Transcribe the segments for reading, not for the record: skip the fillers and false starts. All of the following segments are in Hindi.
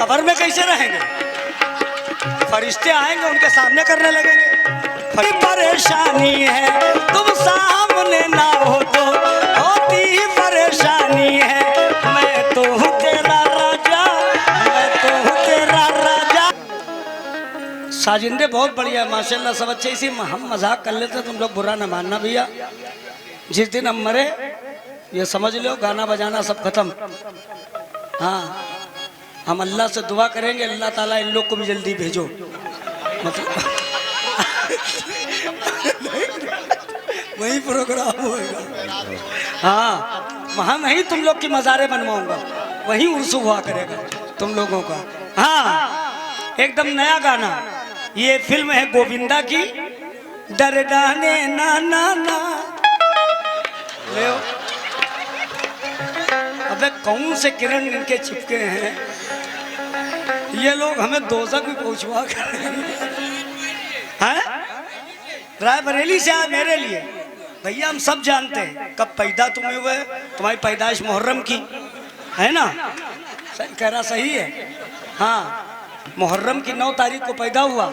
कब्र में कैसे रहेंगे? फरिश्ते आएंगे उनके सामने करने लगेंगे। परेशानी है तुम सामने ना हो तो होती ही परेशानी है। मैं तो हूँ तेरा राजा, मैं तो हूँ तेरा राजा। साजिंदे बहुत बढ़िया माशाल्लाह, सब अच्छे। इसी हम मजाक कर लेते, तुम लोग बुरा ना मानना भैया। जिस दिन हम मरे ये समझ लो गाना बजाना सब खत्म। हाँ, हम अल्लाह से दुआ करेंगे, अल्लाह ताला इन लोग को भी जल्दी भेजो। मतलब वही प्रोग्राम होगा। हाँ, वहाँ नहीं तुम लोग की मज़ारे बनवाऊंगा, वही उर्सू हुआ करेगा तुम लोगों का। हाँ, एकदम नया गाना। ये फिल्म है गोविंदा की, डर डाने ना ना ना। ले अबे कौन से किरण इनके चिपके हैं, ये लोग हमें दोज़ख भी पहुंचवा कर हैं। रायबरेली से आए मेरे लिए भैया, हम सब जानते हैं कब पैदा तुम हुए, तुम्हारी पैदाइश मुहर्रम की है ना? कह रहा सही है। हाँ, मुहर्रम की 9 तारीख को पैदा हुआ,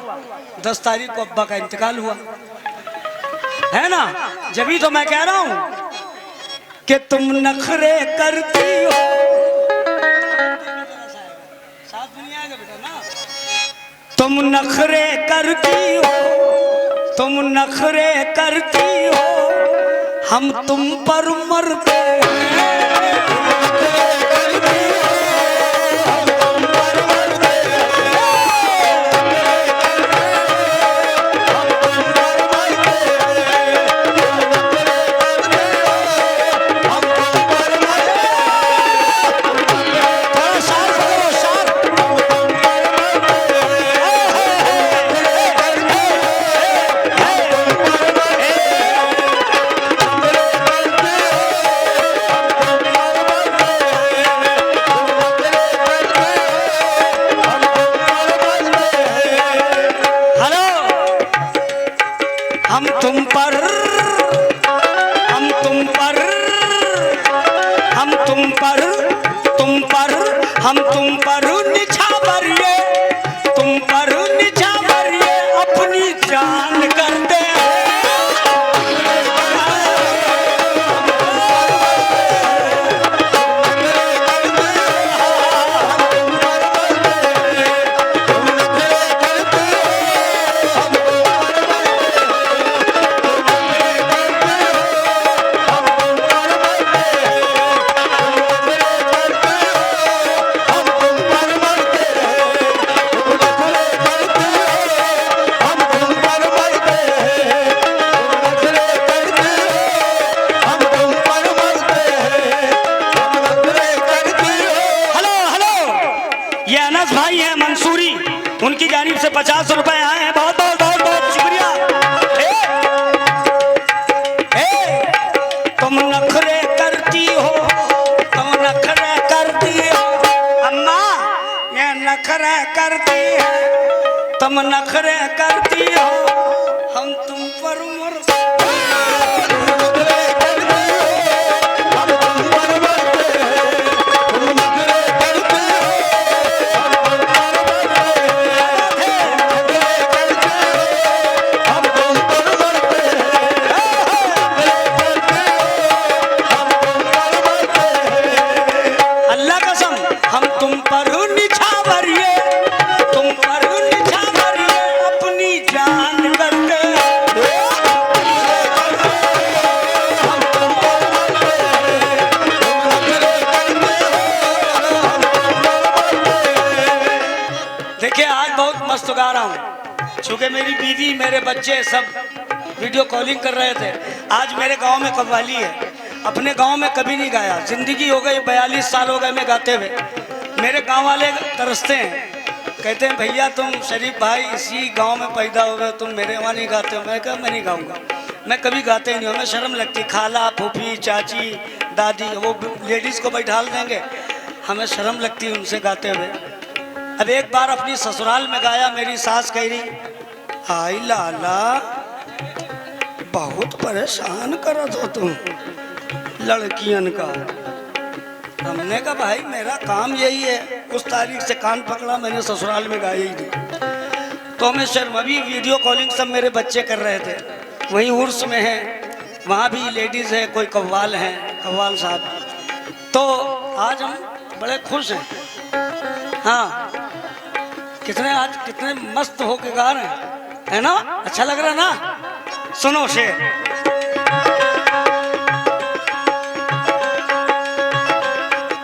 10 तारीख को अब्बा का इंतकाल हुआ, है ना? जब तो मैं कह रहा हूं कि तुम नखरे करती हो। साथ दुनिया का बेटा ना, तुम नखरे करती हो, तुम नखरे करती हो, हम तुम पर मरते हैं। हम तुम पर, हम तुम पर, हम तुम पर, तुम पर, हम तुम पर निछावरिए, तुम पर निछावरिए अपनी जान करते हैं। भाई है मंसूरी, उनकी जानिब से 50 रुपए आए हैं। बहुत बहुत बहुत बहुत शुक्रिया। तुम नखरे करती हो, तुम नखरे करती हो अम्मा, ये नखरे करती है, तुम नखरे करती हो, हम तुम पर मरते हैं। देखिए आज बहुत मस्त गा रहा हूँ, चूँकि मेरी बीवी मेरे बच्चे सब वीडियो कॉलिंग कर रहे थे। आज मेरे गांव में कव्वाली है, अपने गांव में कभी नहीं गाया, जिंदगी हो गई 42 साल हो गए मैं गाते हुए। मेरे गांव वाले तरसते हैं, कहते हैं भैया तुम शरीफ भाई इसी गांव में पैदा हो गए, तुम मेरे वहाँ नहीं गाते हो। मैं कहा मैं नहीं गाऊँगा, मैं कभी गाते ही नहीं हूँ, मैं शर्म लगती। खाला फूफी चाची दादी वो लेडीज़ को बैठा देंगे, हमें शर्म लगती उनसे गाते हुए। अब एक बार अपनी ससुराल में गाया, मेरी सास कह रही हाय लाला बहुत परेशान करत हो तुम लड़कियन का। हमने कहा भाई मेरा काम यही है, उस तारीख से कान पकड़ा मैंने, ससुराल में गाया ही नहीं। तो मैं शर्मवी वीडियो कॉलिंग सब मेरे बच्चे कर रहे थे, वहीं उर्स में है, वहाँ भी लेडीज़ है, कोई कव्वाल हैं, कव्वाल साहब। तो आज हम बड़े खुश हैं। हाँ, कितने मस्त होके गा रहे हैं, है ना? अच्छा लग रहा ना? सुनो शेर।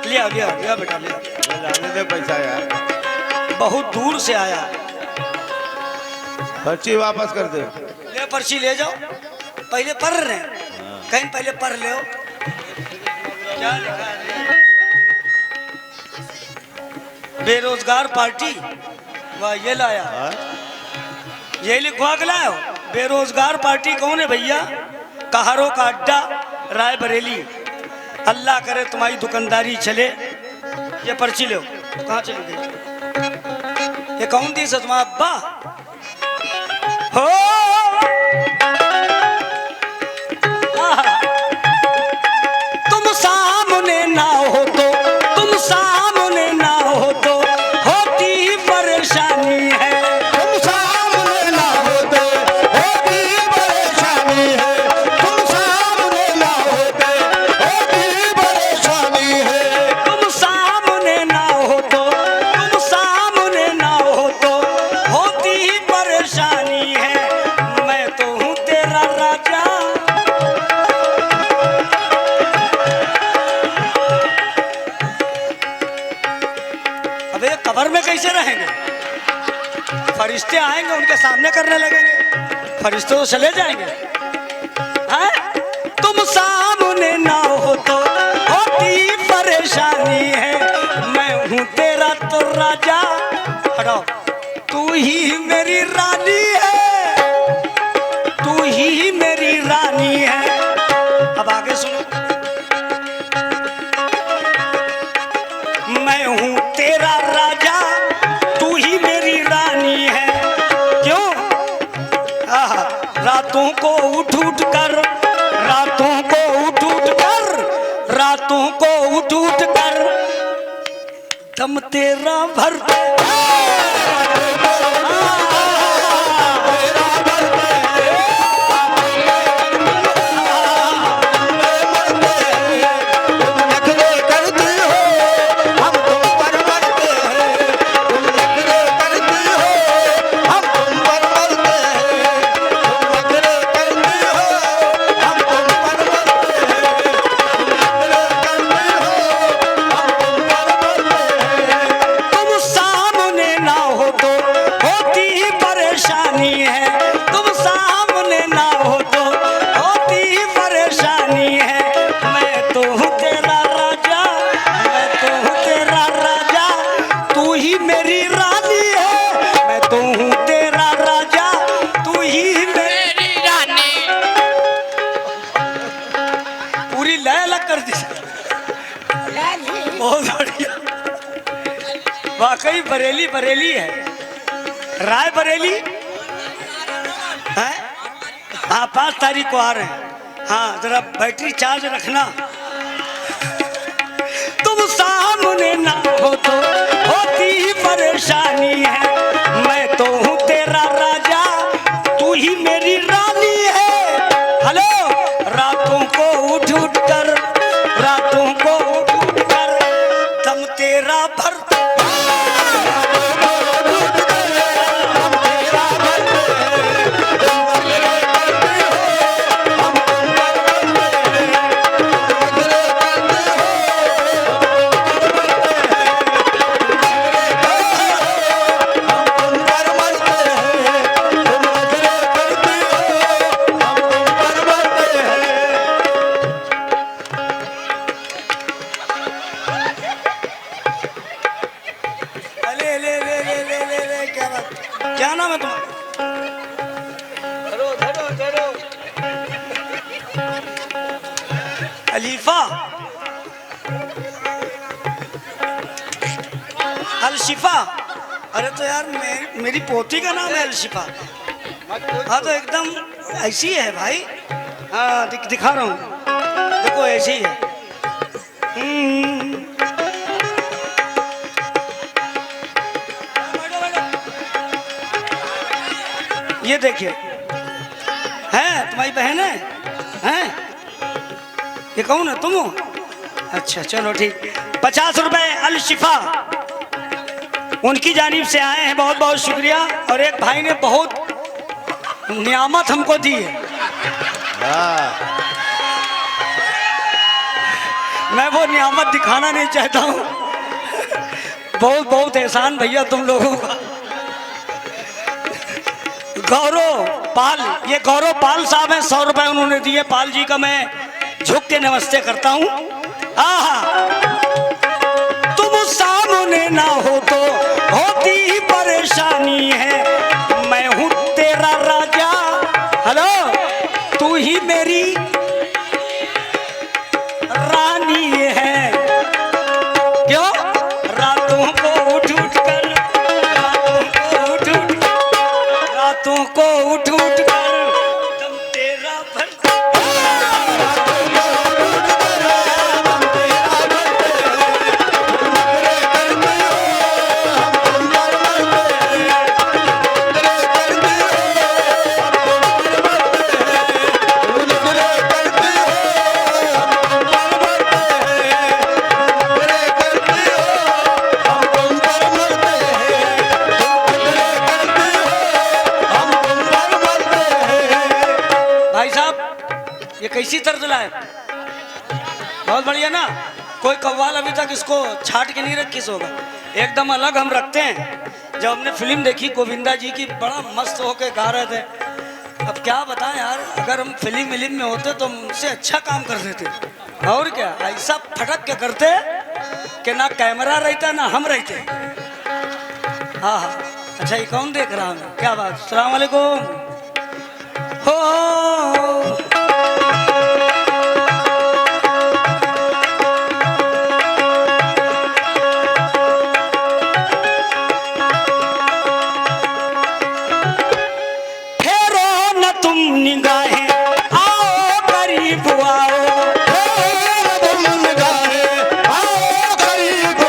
लिया बेटा लिया, जाने दे पैसा यार, बहुत दूर से आया। पर्ची वापस कर दे। ले पर्ची ले जाओ, पहले पढ़ रहे हैं, कहीं पहले पढ़ ले। क्या लिखा है? बेरोजगार पार्टी, वाह ये लाया, ये लिखवा के लाया हो। बेरोजगार पार्टी कौन है भैया? कहारों का अड्डा, रायबरेली। अल्लाह करे तुम्हारी दुकानदारी चले। ये पर्ची लो, कहाँ चली गई? ये कौन दी से तुम्हारा अब्बा हो? तुम सामने ना हो तो, तुम सामने ना हो तो होती परेशानी है। तुम सामने ना होते होती परेशानी है, तुम सामने ना होते होती परेशानी है। तुम सामने ना हो तो, तुम सामने ना हो तो होती परेशानी है। मैं तो हूँ तेरा राजा। अबे कब्र में कैसे रहेंगे? फरिश्ते आएंगे, उनके सामने करने लगेंगे, फरिश्ते तो चले जाएंगे। हैं? तुम सामने ना हो तो होती परेशानी है। मैं हूँ तेरा तो राजा, हटाओ, तू ही मेरी रानी है, तू ही मेरी रानी है। अब आगे सुनो। मैं हूँ तेरा राजा, तू ही मेरी रानी है। क्यों? रातों को उठ उठ कर, रातों को उठ उठ कर, रातों को उठ उठ कर दम तेरा भरते। बहुत बढ़िया, वाकई बरेली बरेली है, राय बरेली है। हाँ 5 तारीख को आ रहे हैं। हाँ जरा बैटरी चार्ज रखना। तुम सामने ना हो तो होती परेशानी है। मैं तो हूँ तेरा राजा, तू ही मेरी रानी है। हेलो, रातों को उठ उठ कर, रातों को उठ उठ कर दम तेरा भरता। क्या नाम है तुम्हारा? धरो धरो धरो। अलीफा, अलशिफा। अरे तो यार मेरी पोती का नाम है अलशिफा। हाँ तो एकदम ऐसी है भाई। हाँ दिखा रहा हूँ, देखो ऐसी है। ये देखिए, है तुम्हारी बहन है? हैं? ये कौन है, तुम हो? अच्छा चलो ठीक। 50 रुपए अल शिफा उनकी जानिब से आए हैं, बहुत बहुत शुक्रिया। और एक भाई ने बहुत नियामत हमको दी है, मैं वो नियामत दिखाना नहीं चाहता हूँ। बहुत बहुत एहसान भैया तुम लोगों का। गौरव पाल, ये गौरव पाल साहब हैं, 100 रुपए उन्होंने दिए। पाल जी का मैं झुक के नमस्ते करता हूँ। तुम सामने ना हो तो होती ही परेशानी है, मैं हूँ तेरा राजा, हेलो तू ही मेरी रानी है। क्यों? रातों को उठ उठ कर, रातों को उठ उठ कर तुम तेरा कैसी तर्ज लाए, बहुत बढ़िया ना। कोई कव्वाल अभी तक इसको छाट के नहीं रखी होगा, एकदम अलग हम रखते हैं। जब हमने फिल्म देखी गोविंदा जी की, बड़ा मस्त होके गा रहे थे। अब क्या बताएं यार, अगर हम फिल्म में होते तो उनसे अच्छा काम कर देते। और क्या, ऐसा फटक के करते कि ना कैमरा रहता ना हम रहते। हाँ हाँ, अच्छा ये कौन देख रहा है, क्या बात। अस्सलाम वालेकुम। हो निगाहें, आओ करीब आओ, तुम निगाहें, आओ करीब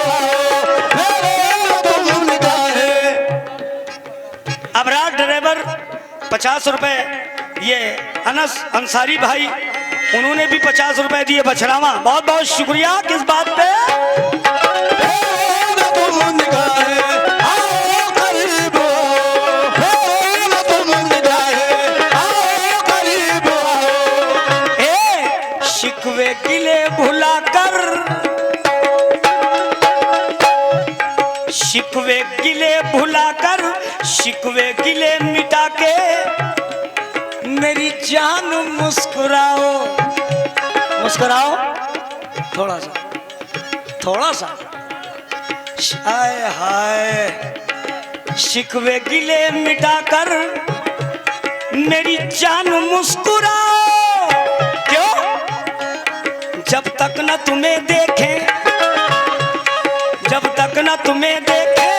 आओ, तुम निगाहें। अबरार ड्राइवर 50 रुपए, ये अनस अंसारी भाई उन्होंने भी 50 रुपए दिए बछरावा, बहुत बहुत शुक्रिया। किस बात पे? तुम निगाहें, आओ करीब शिकवे गिले भुलाकर, शिकवे गिले भुलाकर, शिकवे गिले मिटा के मेरी जान मुस्कुराओ, मुस्कुराओ थोड़ा सा, थोड़ा सा। हाय हाय, शिकवे गिले मिटाकर मेरी जान मुस्कुराओ। क्यों? जब तक न तुम्हें देखे, जब तक न तुम्हें देखे,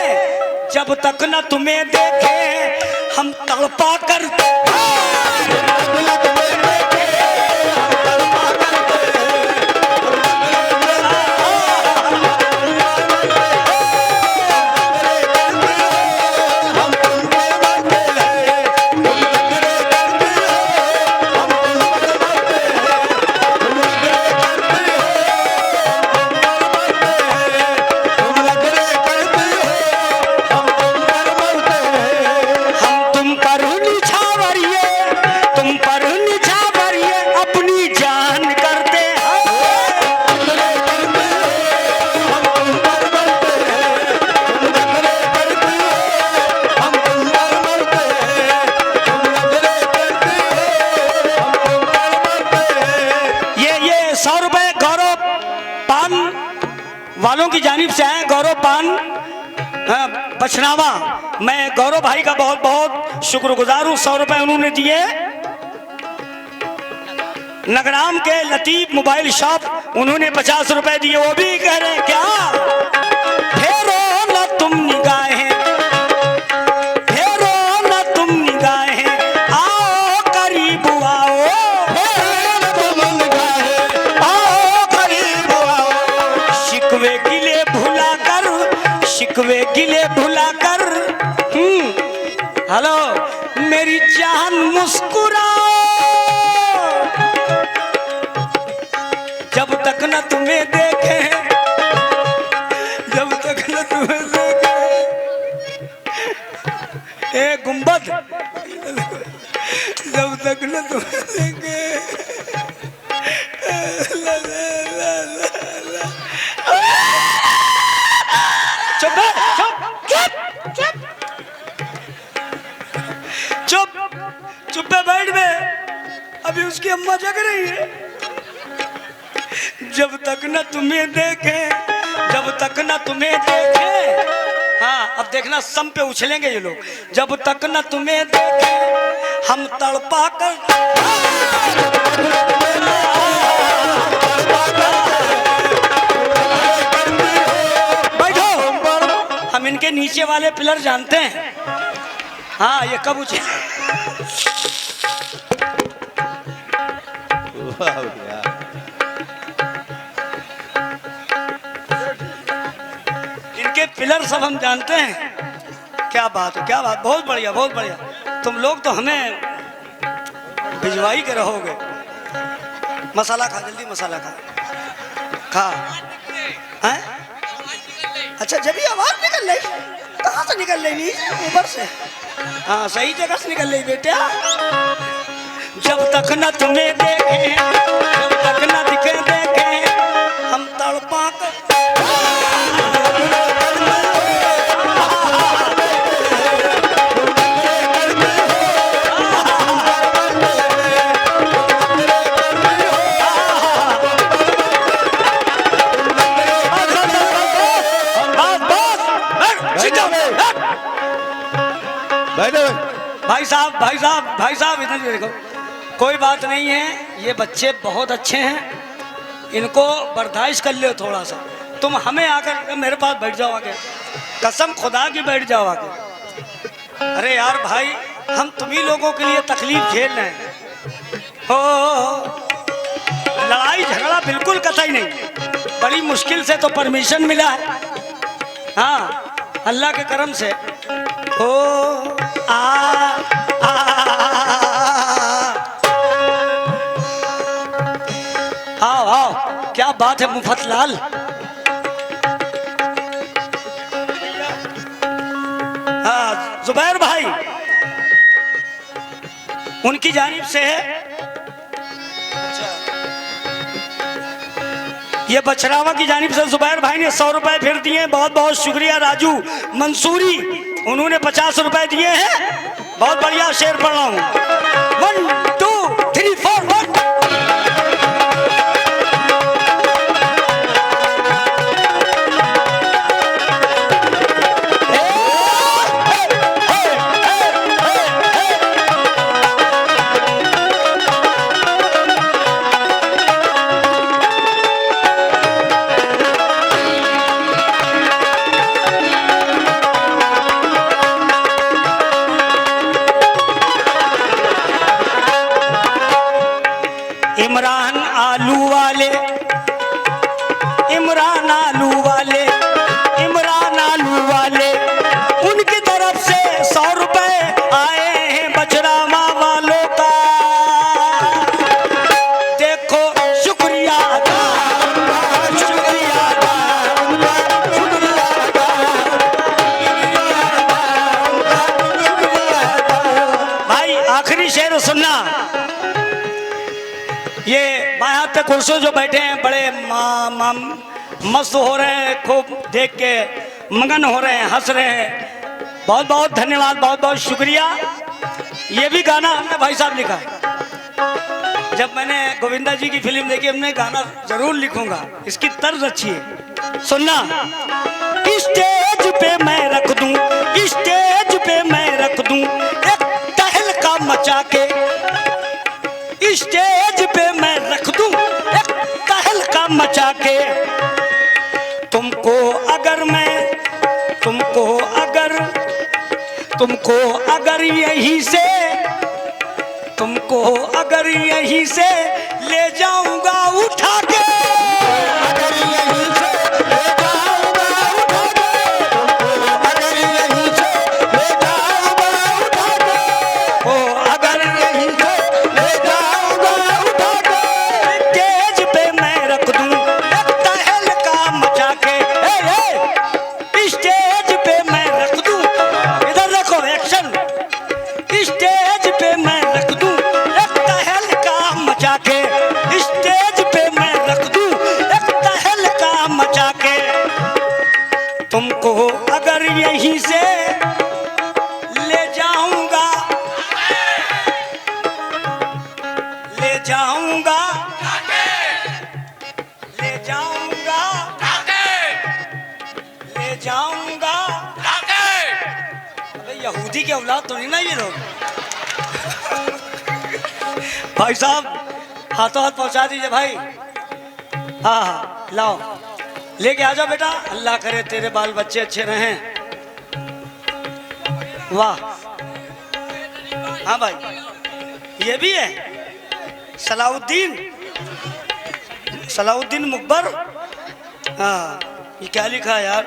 जब तक न तुम्हें देखे हम तड़पा करते। वालों की जानिब से आए गौरव पान बछनावा, मैं गौरव भाई का बहुत बहुत शुक्रगुजार हूँ। 100 रुपए उन्होंने दिए। नगराम के लतीफ मोबाइल शॉप उन्होंने 50 रुपए दिए, वो भी कह रहे हैं क्या फेरो न तुम निगाहें, फेरो न तुम निगाहें, आओ करीब आओ, तुम निगाहें, आओ करीब आओ। शिकवे गिले भुला कर, शिकवे गिले भुला कर, हेलो मेरी जान मुस्कुराओ, जब तक न तुम्हें देखे, जब तक न तुम्हें देखे। ए गुंबद, जब तक न तुम्हें देखे। चुप चुप चुप चुप चुप चुप पे बैठ बे, अभी उसकी अम्मा जग रही है। जब तक न तुम्हें देखे, जब तक न तुम्हें देखे। हाँ अब देखना सम पे उछलेंगे ये लोग। जब तक न तुम्हें देखे हम तड़पा कर, बैठो। हम इनके नीचे वाले पिलर जानते हैं। हाँ ये कब उछले। वाह भैया। इनके पिलर सब हम जानते हैं। क्या बात है, क्या बात, बहुत बढ़िया बहुत बढ़िया। तुम लोग तो हमें भिजवाई के रहोगे। मसाला खा, जल्दी मसाला खा, खा। हैं? अच्छा जब ये आवाज निकल रही, कहाँ से निकल रही? नहीं ऊपर से। हाँ सही जगह से निकल रही बेटा। जब तक न तुम्हें देखे, जब तक न दिखे देखे हम तड़पा कर। भाई साहब भाई साहब भाई साहब इधर देखो, कोई बात नहीं है। ये बच्चे बहुत अच्छे हैं, इनको बर्दाश्त कर लो थोड़ा सा। तुम हमें आकर मेरे पास बैठ जाओ आके, कसम खुदा की बैठ जाओ आके। अरे यार भाई हम तुम्ही लोगों के लिए तकलीफ झेल रहे हैं। हो लड़ाई झगड़ा बिल्कुल कतई नहीं, बड़ी मुश्किल से तो परमिशन मिला है। हाँ अल्लाह के करम से। ओ आओ आओ, क्या बात है मुफतलाल। हाँ जुबैर भाई उनकी जानिब से है। ये बछरावा की जानिब से जुबैर भाई ने 100 रुपए फिर दिए, बहुत बहुत शुक्रिया। राजू मंसूरी उन्होंने 50 रुपए दिए हैं। बहुत बढ़िया शेर पढ़ रहा हूँ। 1 2 3 4 1। इमरान आलू वाले, इमरान आलू वाले, इमरान आलू वाले, उनकी तरफ से 100 रुपए आए हैं बछरावा वालों का। देखो शुक्रिया अदा, शुक्रिया अदा, शुक्रिया अदा, भाई आखिरी शेर सुनना। ये बाएं हाथ पे कुर्सो जो बैठे हैं बड़े मस्त हो रहे हैं, खूब देख के मगन हो रहे हैं, हंस रहे हैं। बहुत बहुत धन्यवाद, बहुत बहुत शुक्रिया। ये भी गाना हमने भाई साहब लिखा। जब मैंने गोविंदा जी की फिल्म देखी, हमने गाना जरूर लिखूंगा, इसकी तर्ज अच्छी है, सुनना। स्टेज पे मैं रख दूं, स्टेज पे मैं रख दूं एक तहलका मचा के, स्टेज पे मैं रख दूं एक तहलका मचा के। तुमको अगर मैं, तुमको अगर यहीं से, तुमको अगर यहीं से ले जाऊंगा उठा के, अगर यहीं से ले जाऊंगा उठा के, अगर यहीं से ले जाऊंगा उठा के। ओ जाऊंगा, ले जाऊंगा। अबे यहूदी के औलाद तो नहीं ना ये लोग। भाई साहब हाथों हाथ पहुंचा दीजिए भाई। हाँ हाँ लाओ, लेके आ जाओ बेटा। अल्लाह करे तेरे बाल बच्चे अच्छे रहें। वाह, हाँ भाई ये भी है सलाउद्दीन मुकबर। हाँ ये क्या लिखा है यार?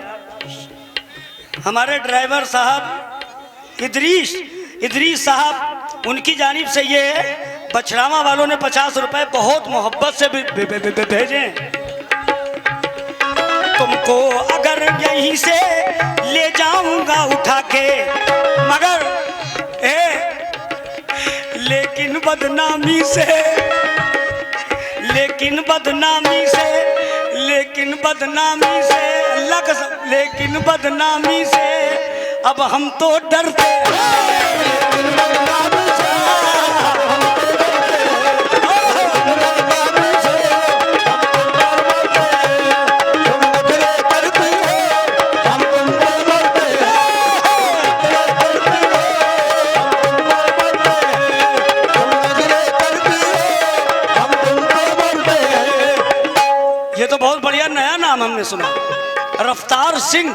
हमारे ड्राइवर साहब इदरीस साहब, उनकी जानिब से ये बछड़ावा वालों ने 50 रुपए बहुत मोहब्बत से भेजे। तुमको अगर यहीं से ले जाऊंगा उठा के, मगर लेकिन बदनामी से अल्लाह कसम, लेकिन बदनामी से अब हम तो डरते ये तो बहुत बढ़िया नया नाम हमने सुना, रफ्तार सिंह।